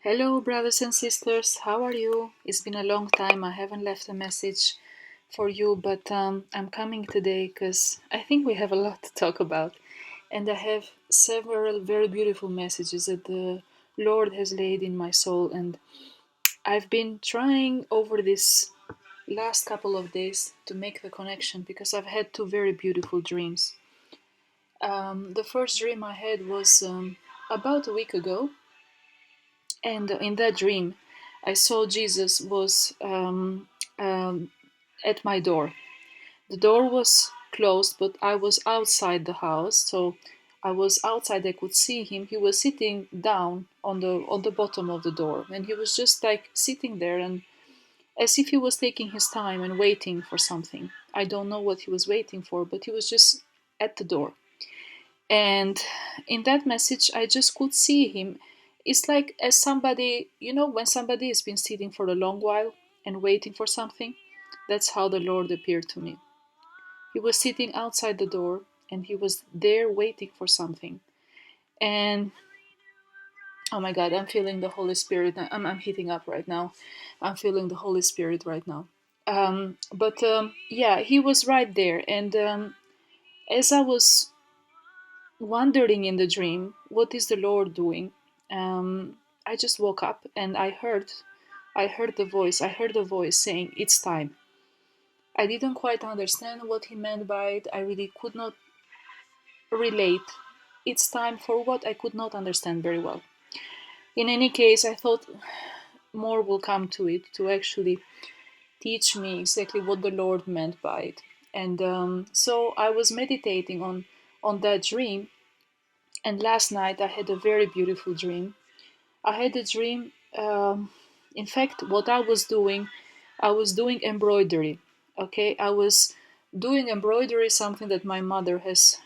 Hello, brothers and sisters. How are you? It's been a long time. I haven't left a message for you, but I'm coming today because I think we have a lot to talk about. And I have several very beautiful messages that the Lord has laid in my soul. And I've been trying over this last couple of days to make the connection because I've had two very beautiful dreams. The first dream I had was about a week ago, and in that dream, I saw Jesus was um, at my door. The door was closed, but I was outside the house, so I was outside. I could see him. He was sitting down on the bottom of the door, and he was just like sitting there, and as if he was taking his time and waiting for something. I don't know what he was waiting for, but he was just at the door. And in that message, I just could see him. It's like as somebody, when somebody has been sitting for a long while and waiting for something, that's how the Lord appeared to me. He was sitting outside the door and he was there waiting for something. And oh my God, I'm feeling the Holy Spirit. I'm heating up right now. I'm feeling the Holy Spirit right now. But yeah, he was right there. And as I was wondering in the dream, what is the Lord doing? I just woke up and I heard the voice. I heard the voice saying, "It's time." I didn't quite understand what he meant by it. I really could not relate. It's time for what I could not understand very well. In any case, I thought more will come to it to actually teach me exactly what the Lord meant by it. And so I was meditating on that dream. And last night I had a very beautiful dream. I had a dream. In fact, what I was doing embroidery. Okay, I was doing embroidery, something that my mother has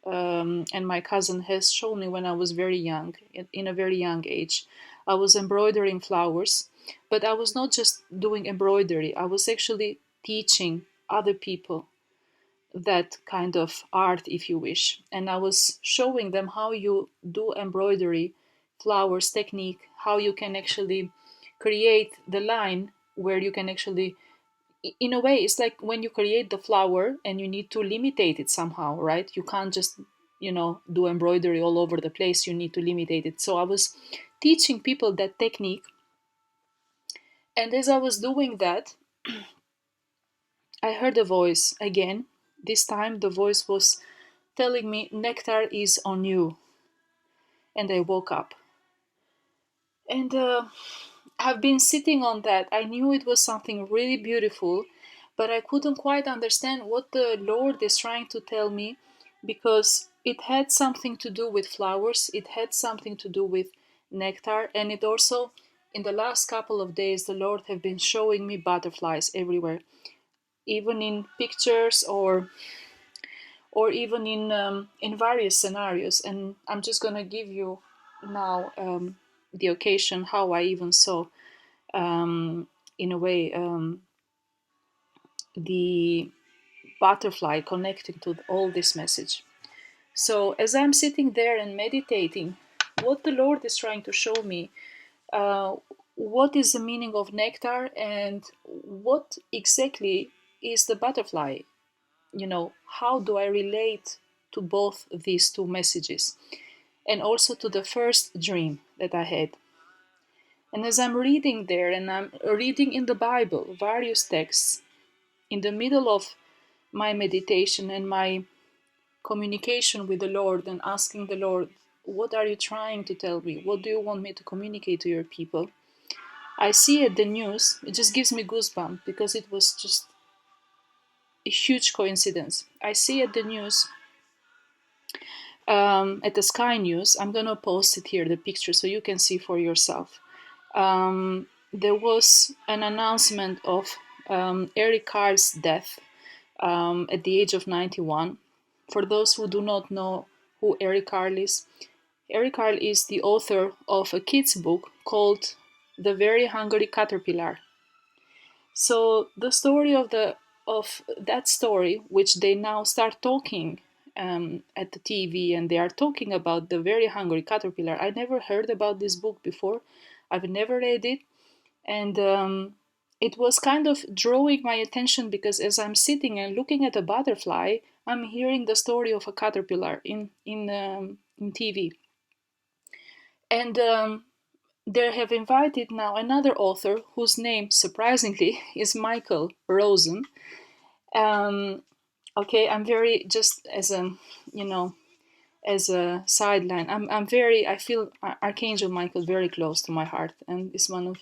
and my cousin has shown me when I was very young, in a very young age. I was embroidering flowers, but I was not just doing embroidery. I was actually teaching other people that kind of art, if you wish. And I was showing them how you do embroidery, flowers technique, how you can actually create the line where you can actually, in a way, it's like when you create the flower and you need to limitate it somehow, right? You can't just, do embroidery all over the place. You need to limitate it. So I was teaching people that technique. And as I was doing that, I heard a voice again. This time the voice was telling me, "Nectar is on you." And I woke up. And I've been sitting on that. I knew it was something really beautiful, but I couldn't quite understand what the Lord is trying to tell me because it had something to do with flowers, it had something to do with nectar, and it also, in the last couple of days, the Lord have been showing me butterflies everywhere, even in pictures or even in various scenarios. And I'm just gonna give you now the occasion how I even saw, in a way, the butterfly connecting to all this message. So as I'm sitting there and meditating, what the Lord is trying to show me, uh, what is the meaning of nectar and what exactly is the butterfly? How do I relate to both these two messages and also to the first dream that I had? And as I'm reading there and I'm reading in the Bible various texts, in the middle of my meditation and my communication with the Lord and asking the Lord, "What are you trying to tell me? What do you want me to communicate to your people?" I see at the news, it just gives me goosebumps because it was just a huge coincidence. I see at the news, at the Sky News, I'm gonna post it here, the picture, so you can see for yourself. There was an announcement of Eric Carr's death at the age of 91. For those who do not know who Eric Carle is the author of a kid's book called The Very Hungry Caterpillar. So the story of that story, which they now start talking at the TV, and they are talking about the very hungry caterpillar. I never heard about this book before. I've never read it, and it was kind of drawing my attention because as I'm sitting and looking at a butterfly, I'm hearing the story of a caterpillar in TV, and they have invited now another author whose name, surprisingly, is Michael Rosen. Um, okay, I'm very just as a you know as a sideline. I'm very I feel Archangel Michael very close to my heart, and it's one of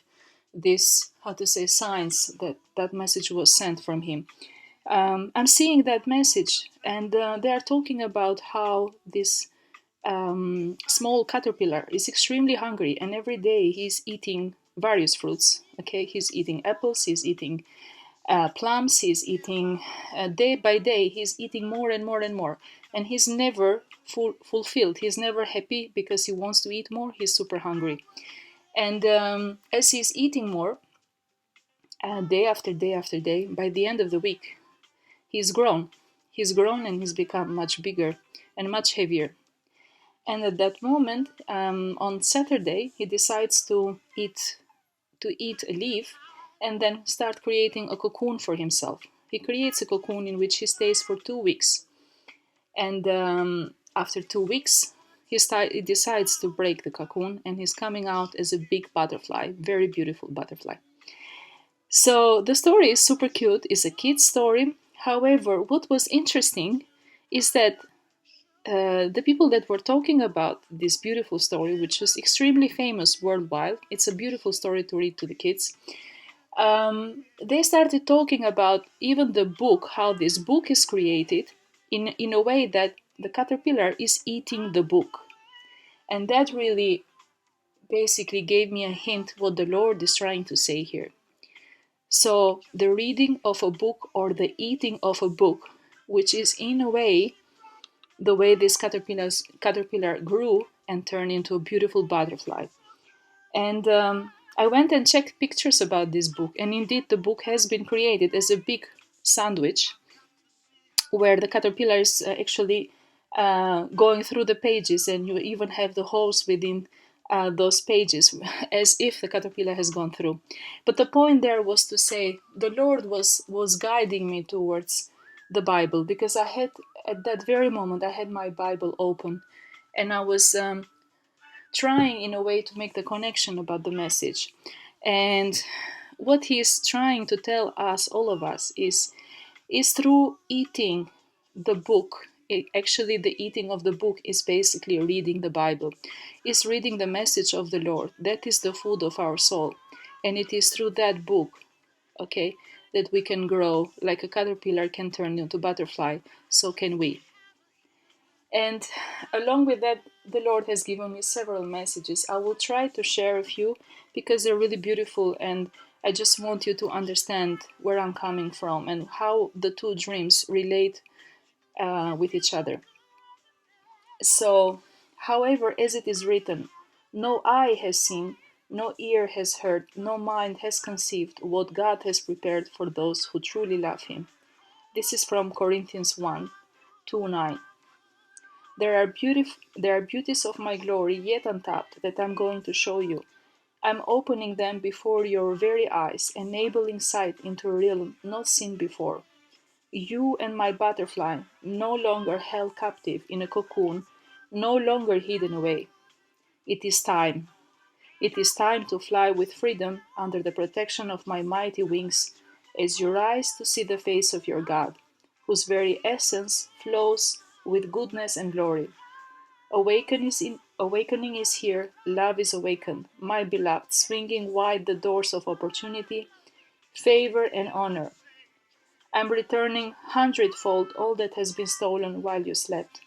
this how to say signs that that message was sent from him. I'm seeing that message, and they are talking about how this small caterpillar is extremely hungry, and every day he's eating various fruits. Okay, he's eating apples, he's eating plums, he's eating day by day, he's eating more and more and more, and he's never fulfilled. He's never happy because he wants to eat more. He's super hungry, and as he's eating more, day after day after day, by the end of the week, he's grown. He's grown and he's become much bigger and much heavier. And at that moment, on Saturday, he decides to eat a leaf and then start creating a cocoon for himself. He creates a cocoon in which he stays for 2 weeks. And after 2 weeks, he decides to break the cocoon and he's coming out as a big butterfly, very beautiful butterfly. So the story is super cute, it's a kid's story. However, what was interesting is that the people that were talking about this beautiful story, which was extremely famous worldwide, it's a beautiful story to read to the kids. They started talking about even the book, how this book is created in a way that the caterpillar is eating the book. And that really basically gave me a hint what the Lord is trying to say here. So, the reading of a book or the eating of a book, which is in a way the way this caterpillar grew and turned into a beautiful butterfly. And I went and checked pictures about this book, and indeed, the book has been created as a big sandwich where the caterpillar is actually going through the pages, and you even have the holes within those pages as if the caterpillar has gone through. But the point there was to say the Lord was guiding me towards the Bible, because I had at that very moment I had my Bible open, and I was trying in a way to make the connection about the message. And what he's trying to tell us, all of us, is through eating the book. Actually, the eating of the book is basically reading the Bible, is reading the message of the Lord. That is the food of our soul. And it is through that book, okay, that we can grow. Like a caterpillar can turn into butterfly, so can we. And along with that, the Lord has given me several messages. I will try to share a few because they're really beautiful, and I just want you to understand where I'm coming from and how the two dreams relate with each other. So, however, as it is written, no eye has seen, no ear has heard, no mind has conceived what God has prepared for those who truly love Him. This is from Corinthians 1 2:9. There are beauties of my glory yet untapped that I'm going to show you. I'm opening them before your very eyes, enabling sight into a realm not seen before. You and my butterfly, no longer held captive in a cocoon, no longer hidden away. It is time. It is time to fly with freedom under the protection of my mighty wings as you rise to see the face of your God, whose very essence flows with goodness and glory. Awakening is here, love is awakened, my beloved, swinging wide the doors of opportunity, favor, and honor. I'm returning hundredfold all that has been stolen while you slept.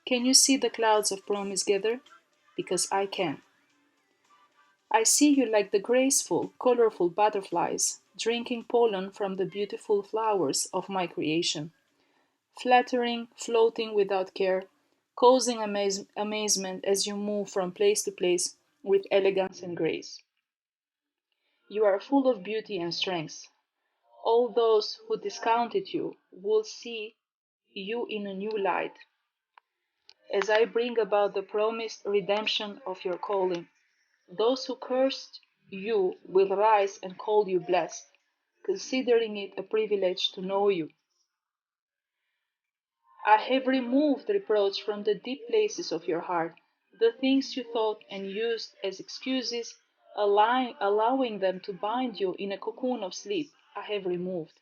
Can you see the clouds of promise gather? Because I can. I see you like the graceful, colorful butterflies, drinking pollen from the beautiful flowers of my creation, flattering, floating without care, causing amazement as you move from place to place with elegance and grace. You are full of beauty and strength. All those who discounted you will see you in a new light as I bring about the promised redemption of your calling. Those who cursed you will rise and call you blessed, considering it a privilege to know you. I have removed reproach from the deep places of your heart, the things you thought and used as excuses, allowing them to bind you in a cocoon of sleep. I have removed.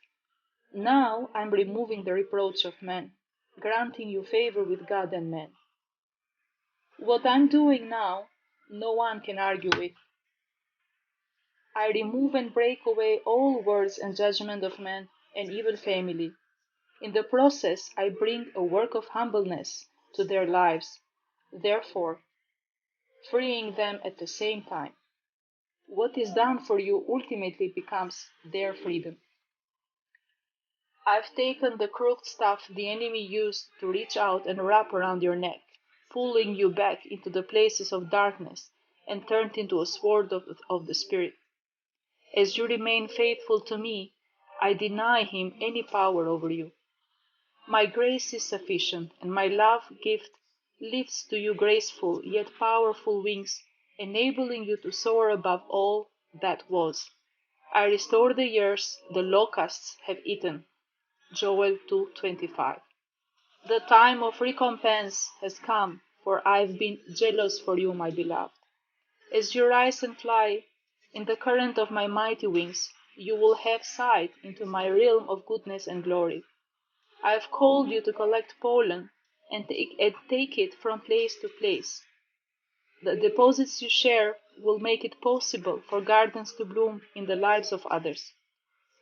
Now I'm removing the reproach of men, granting you favor with God and men. What I'm doing now, no one can argue with. I remove and break away all words and judgment of men and even family. In the process, I bring a work of humbleness to their lives, therefore, freeing them at the same time. What is done for you ultimately becomes their freedom. I've taken the crooked staff the enemy used to reach out and wrap around your neck, pulling you back into the places of darkness, and turned into a sword of the Spirit. As you remain faithful to me, I deny him any power over you. My grace is sufficient, and my love gift lifts to you graceful yet powerful wings, enabling you to soar above all that was. I restore the years the locusts have eaten. Joel 2:25. The time of recompense has come, for I've been jealous for you, my beloved. As you rise and fly in the current of my mighty wings, you will have sight into my realm of goodness and glory. I have called you to collect pollen and take it from place to place. The deposits you share will make it possible for gardens to bloom in the lives of others.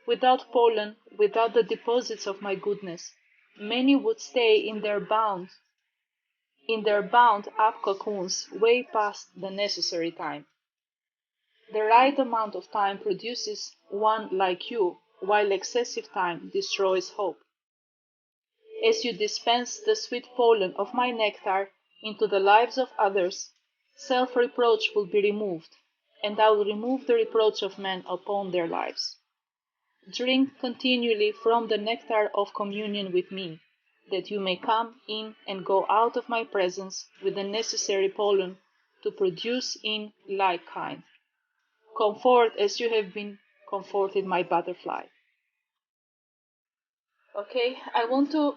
Without pollen, without the deposits of my goodness, many would stay in their bound up cocoons way past the necessary time. The right amount of time produces one like you, while excessive time destroys hope. As you dispense the sweet pollen of my nectar into the lives of others, self reproach will be removed, and I will remove the reproach of men upon their lives. Drink continually from the nectar of communion with me, that you may come in and go out of my presence with the necessary pollen to produce in like kind. Comfort as you have been comforted, my butterfly. Okay, I want to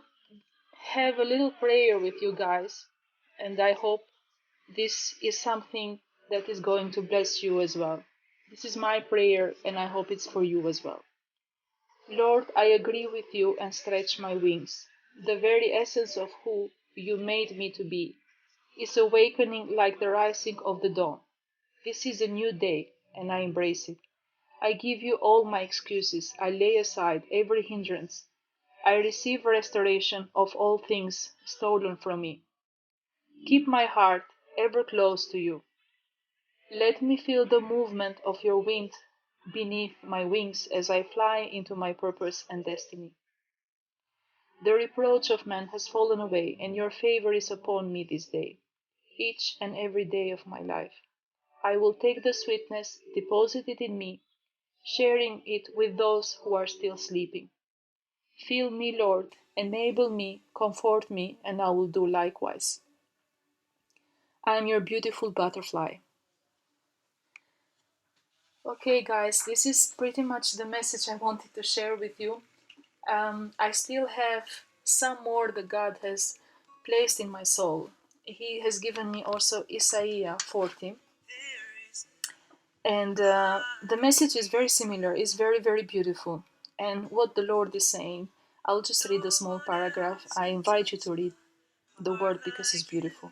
have a little prayer with you guys, and I hope this is something that is going to bless you as well. This is my prayer, and I hope it's for you as well. Lord, I agree with you and stretch my wings. The very essence of who you made me to be is awakening like the rising of the dawn. This is a new day, and I embrace it. I give you all my excuses. I lay aside every hindrance. I receive restoration of all things stolen from me. Keep my heart ever close to you. Let me feel the movement of your wind beneath my wings as I fly into my purpose and destiny. The reproach of man has fallen away, and your favor is upon me this day, each and every day of my life. I will take the sweetness deposited in me, sharing it with those who are still sleeping. Fill me, Lord, enable me, comfort me, and I will do likewise. I am your beautiful butterfly. Okay, guys, this is pretty much the message I wanted to share with you. I still have some more that God has placed in my soul. He has given me also Isaiah 40. And the message is very similar, it's very, very beautiful. And what the Lord is saying, I'll just read a small paragraph. I invite you to read the word because it's beautiful.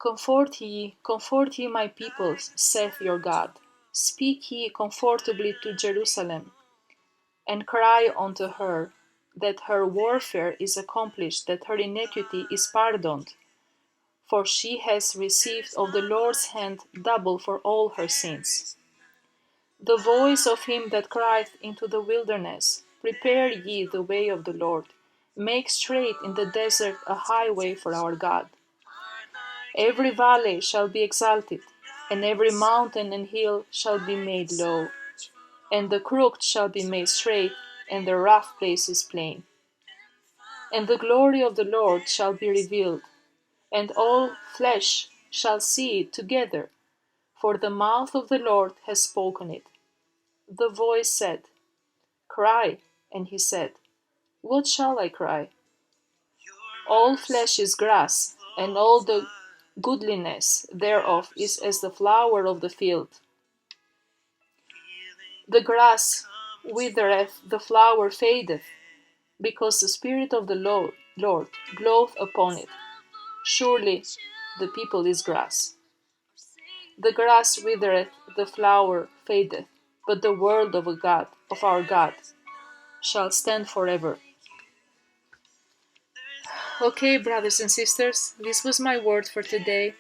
Comfort ye my people, saith your God. Speak ye comfortably to Jerusalem, and cry unto her that her warfare is accomplished, that her iniquity is pardoned. For she has received of the Lord's hand double for all her sins. The voice of him that crieth into the wilderness, prepare ye the way of the Lord, make straight in the desert a highway for our God. Every valley shall be exalted, and every mountain and hill shall be made low, and the crooked shall be made straight, and the rough places plain. And the glory of the Lord shall be revealed, and all flesh shall see it together, for the mouth of the Lord has spoken it. The voice said, Cry, and he said, What shall I cry? All flesh is grass, and all the goodliness thereof is as the flower of the field. The grass withereth, the flower fadeth, because the Spirit of the Lord bloweth upon it. Surely the people is grass. The grass withereth, the flower fadeth, but the word of our God, shall stand forever. Okay, brothers and sisters, this was my word for today.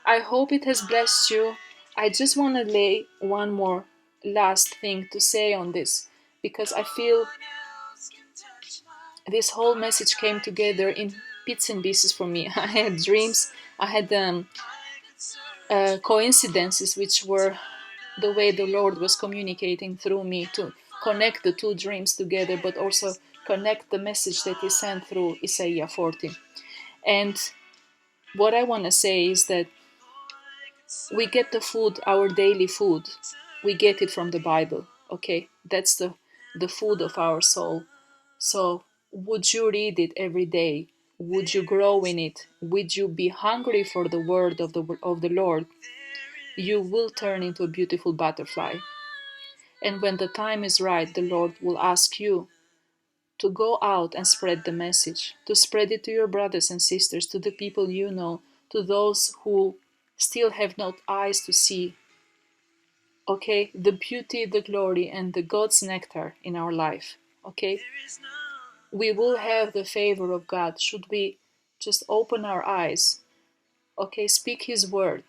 I hope it has blessed you. I just want to lay one more last thing to say on this, because I feel this whole message came together in bits and pieces for me. I had dreams, I had coincidences, which were the way the Lord was communicating through me to connect the two dreams together, but also connect the message that He sent through Isaiah 40. And what I want to say is that we get the food, our daily food, we get it from the Bible, okay? That's the food of our soul. So would you read it every day? Would you grow in it? Would you be hungry for the word of the Lord? You will turn into a beautiful butterfly. And when the time is right, the Lord will ask you to go out and spread the message, to spread it to your brothers and sisters, to the people you know, to those who still have not eyes to see, okay, the beauty, the glory, and the God's nectar in our life, okay? We will have the favor of God should we just open our eyes, okay, speak His word,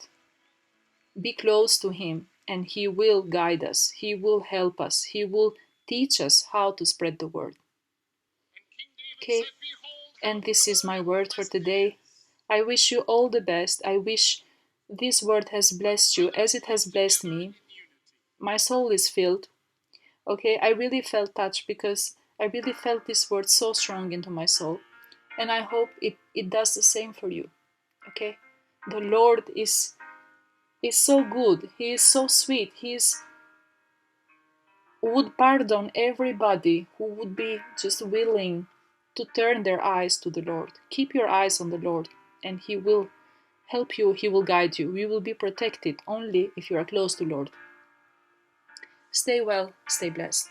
be close to Him, and He will guide us, He will help us, He will teach us how to spread the word. Okay, and this is my word for today. I wish you all the best. I wish this word has blessed you as it has blessed me. My soul is filled. Okay, I really felt touched because I really felt this word so strong into my soul. And I hope it does the same for you. Okay, the Lord is so good. He is so sweet. Would pardon everybody who would be just willing to turn their eyes to the Lord. Keep your eyes on the Lord, and He will help you, He will guide you. You will be protected only if you are close to the Lord. Stay well, stay blessed.